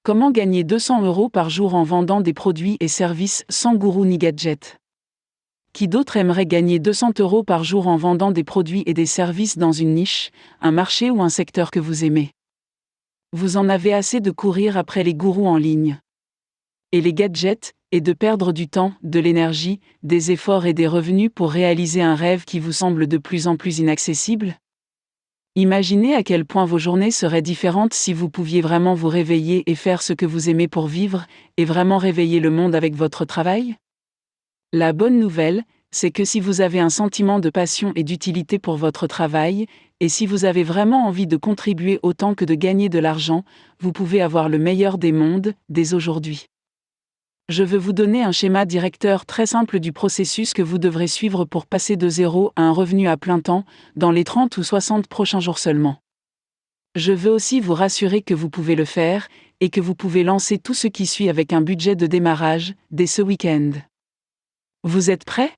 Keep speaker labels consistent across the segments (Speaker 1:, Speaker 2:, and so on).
Speaker 1: Comment gagner 200 € par jour en vendant des produits et services sans gourou ni gadget? Qui d'autre aimerait gagner 200 € par jour en vendant des produits et des services dans une niche, un marché ou un secteur que vous aimez? Vous en avez assez de courir après les gourous en ligne et les gadgets, et de perdre du temps, de l'énergie, des efforts et des revenus pour réaliser un rêve qui vous semble de plus en plus inaccessible? Imaginez à quel point vos journées seraient différentes si vous pouviez vraiment vous réveiller et faire ce que vous aimez pour vivre, et vraiment réveiller le monde avec votre travail? La bonne nouvelle, c'est que si vous avez un sentiment de passion et d'utilité pour votre travail, et si vous avez vraiment envie de contribuer autant que de gagner de l'argent, vous pouvez avoir le meilleur des mondes, dès aujourd'hui. Je veux vous donner un schéma directeur très simple du processus que vous devrez suivre pour passer de zéro à un revenu à plein temps, dans les 30 ou 60 prochains jours seulement. Je veux aussi vous rassurer que vous pouvez le faire, et que vous pouvez lancer tout ce qui suit avec un budget de démarrage, dès ce week-end. Vous êtes prêts?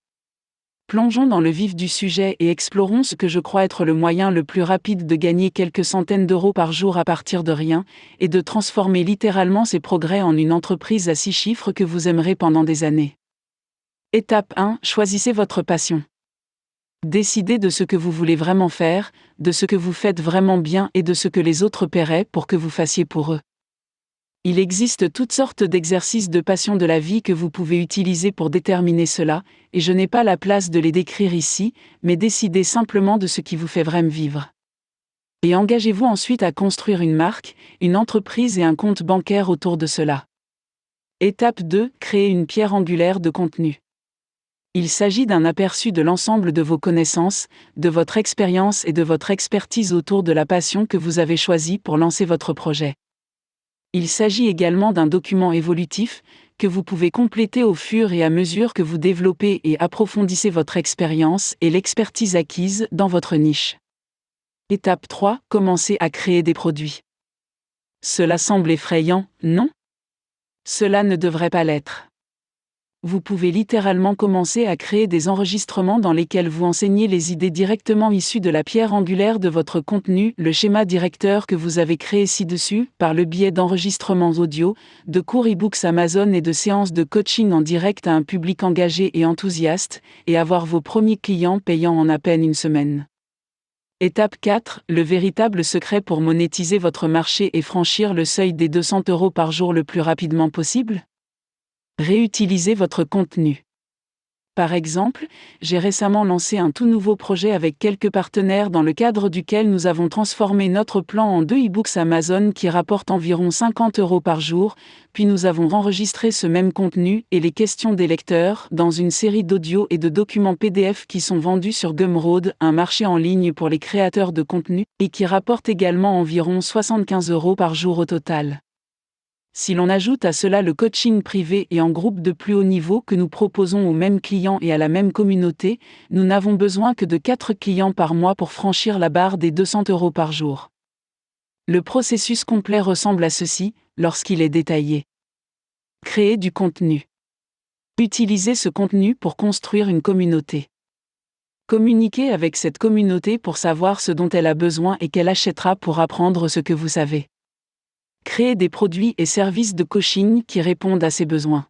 Speaker 1: Plongeons dans le vif du sujet et explorons ce que je crois être le moyen le plus rapide de gagner quelques centaines d'euros par jour à partir de rien, et de transformer littéralement ces progrès en une entreprise à 6 chiffres que vous aimerez pendant des années. Étape 1. Choisissez votre passion. Décidez de ce que vous voulez vraiment faire, de ce que vous faites vraiment bien et de ce que les autres paieraient pour que vous fassiez pour eux. Il existe toutes sortes d'exercices de passion de la vie que vous pouvez utiliser pour déterminer cela, et je n'ai pas la place de les décrire ici, mais décidez simplement de ce qui vous fait vraiment vivre. Et engagez-vous ensuite à construire une marque, une entreprise et un compte bancaire autour de cela. Étape 2. Créer une pierre angulaire de contenu. Il s'agit d'un aperçu de l'ensemble de vos connaissances, de votre expérience et de votre expertise autour de la passion que vous avez choisie pour lancer votre projet. Il s'agit également d'un document évolutif, que vous pouvez compléter au fur et à mesure que vous développez et approfondissez votre expérience et l'expertise acquise dans votre niche. Étape 3. Commencez à créer des produits. Cela semble effrayant, non? Cela ne devrait pas l'être. Vous pouvez littéralement commencer à créer des enregistrements dans lesquels vous enseignez les idées directement issues de la pierre angulaire de votre contenu, le schéma directeur que vous avez créé ci-dessus, par le biais d'enregistrements audio, de cours e-books Amazon et de séances de coaching en direct à un public engagé et enthousiaste, et avoir vos premiers clients payants en à peine une semaine. Étape 4. Le véritable secret pour monétiser votre marché et franchir le seuil des 200 € par jour le plus rapidement possible? Réutilisez votre contenu. Par exemple, j'ai récemment lancé un tout nouveau projet avec quelques partenaires dans le cadre duquel nous avons transformé notre plan en 2 e-books Amazon qui rapportent environ 50 € par jour, puis nous avons enregistré ce même contenu et les questions des lecteurs dans une série d'audios et de documents PDF qui sont vendus sur Gumroad, un marché en ligne pour les créateurs de contenu, et qui rapportent également environ 75 € par jour au total. Si l'on ajoute à cela le coaching privé et en groupe de plus haut niveau que nous proposons aux mêmes clients et à la même communauté, nous n'avons besoin que de 4 clients par mois pour franchir la barre des 200 € par jour. Le processus complet ressemble à ceci, lorsqu'il est détaillé. Créer du contenu. Utilisez ce contenu pour construire une communauté. Communiquez avec cette communauté pour savoir ce dont elle a besoin et qu'elle achètera pour apprendre ce que vous savez. Créez des produits et services de coaching qui répondent à ces besoins.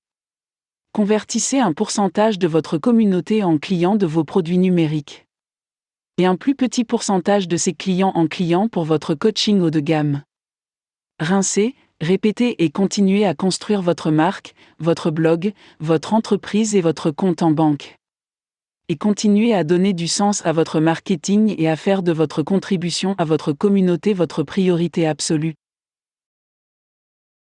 Speaker 1: Convertissez un pourcentage de votre communauté en clients de vos produits numériques. Et un plus petit pourcentage de ces clients en clients pour votre coaching haut de gamme. Rincez, répétez et continuez à construire votre marque, votre blog, votre entreprise et votre compte en banque. Et continuez à donner du sens à votre marketing et à faire de votre contribution à votre communauté votre priorité absolue.